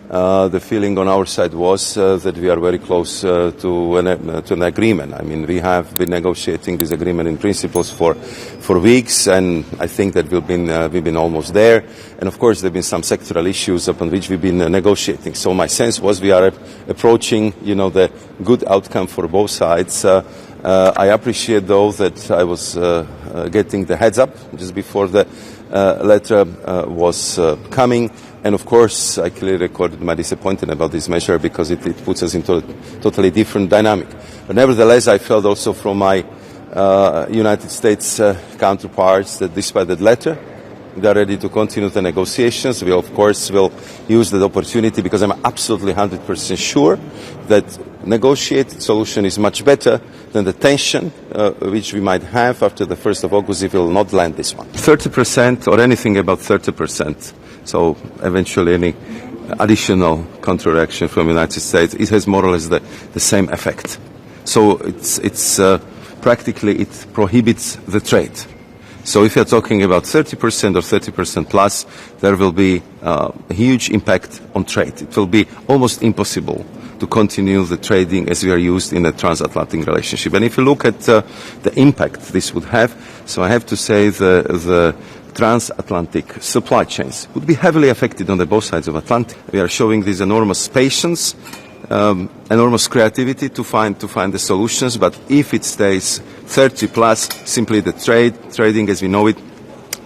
the feeling on our side was that we are very close to an agreement. I mean, we have been negotiating this agreement in principles for weeks, and I think that we've been almost there. And of course, there have been some sectoral issues upon which we've been negotiating. So my sense was we are approaching, the good outcome for both sides. I appreciate, though, that I was getting the heads up just before the letter was coming. And of course, I clearly recorded my disappointment about this measure because it puts us into a totally different dynamic. But nevertheless, I felt also from my United States counterparts that despite that letter, they are ready to continue the negotiations. We, of course, will use that opportunity because I'm absolutely 100% sure that negotiated solution is much better than the tension which we might have after the 1st of August if we will not land this one. 30% or anything about 30%. So eventually any additional counteraction from the United States, it has more or less the same effect. So it's practically it prohibits the trade. So if you're talking about 30% or 30% plus, there will be a huge impact on trade. It will be almost impossible to continue the trading as we are used in a transatlantic relationship. And if you look at the impact this would have, so I have to say the transatlantic supply chains would be heavily affected on the both sides of Atlantic. We are showing this enormous patience, enormous creativity to find the solutions. But if it stays 30 plus, simply the trading as we know it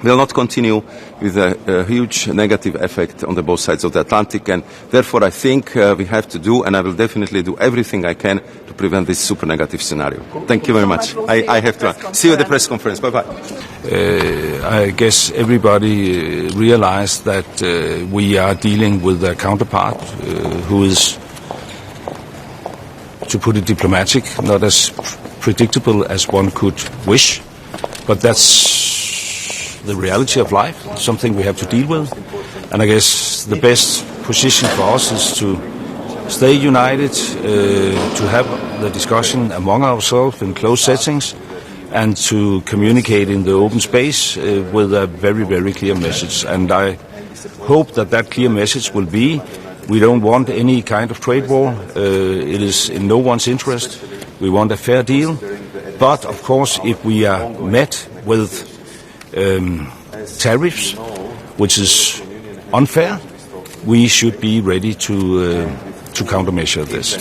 will not continue with a huge negative effect on the both sides of the Atlantic. And therefore, I think we have to do, and I will definitely do everything I can to prevent this super negative scenario. Thank you very much. I have to see you at the press conference. Bye-bye. I guess everybody realized that we are dealing with a counterpart who is, to put it diplomatic, not as predictable as one could wish, but that's the reality of life, something we have to deal with. And I guess the best position for us is to stay united, to have the discussion among ourselves in closed settings, and to communicate in the open space with a very, very clear message. And I hope that clear message will be, we don't want any kind of trade war. It is in no one's interest. We want a fair deal. But, of course, if we are met with tariffs, which is unfair, we should be ready to countermeasure this.